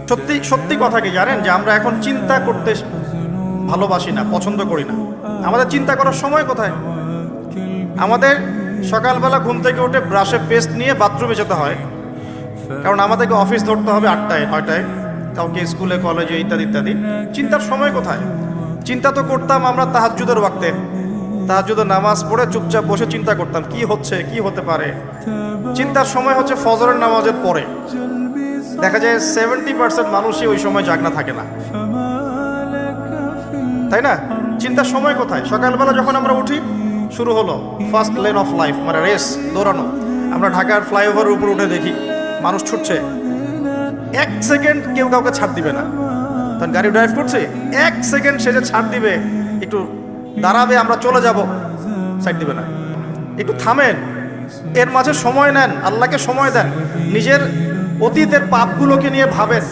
সত্যি সত্যি কথা কি জানেন যে আমরা এখন চিন্তা করতে ভালোবাসি না, পছন্দ করি না। আমাদের চিন্তা করার সময় কোথায়? আমাদের সকালবেলা ঘুম থেকে উঠে ব্রাশে পেস্ট নিয়ে বাথরুমে যেতে হয়, কারণ আমাদেরকে অফিস ধরতে হবে 8টায় 9টায়, কাউকে স্কুলে কলেজে ইত্যাদি ইত্যাদি। চিন্তার সময় কোথায়? চিন্তা তো করতাম আমরা তাহাজ্জুদের ওয়াক্তে, তাহাজ্জুদের নামাজ পড়ে চুপচাপ বসে চিন্তা করতাম কি হচ্ছে, কি হতে পারে। চিন্তার সময় হচ্ছে ফজরের নামাজের পরে। দেখা যায় 70% মানুষই ওই সময় জাগনা থাকে না, তাই না? চিন্তার সময় কোথায়? সকালবেলা যখন আমরা উঠি শুরু হলো ফার্স্ট লেন অফ লাইফ, মানে রেস, দৌড়ানো। আমরা ঢাকার ফ্লাইওভারের উপর উঠে দেখি মানুষ ছুটছে, 1 সেকেন্ড কেউ কাউকে ছাড় দিবে না। তখন গাড়ি ড্রাইভ করছে, 1 সেকেন্ড সে যে ছাড় দিবে, একটু দাঁড়াবে, আমরা চলে যাব, সাইড দিবে না। একটু থামেন, এর মাঝে সময় নেন, আল্লাহকে সময় দেন, নিজের অতীতের পাপগুলোকে নিয়ে ভাবেন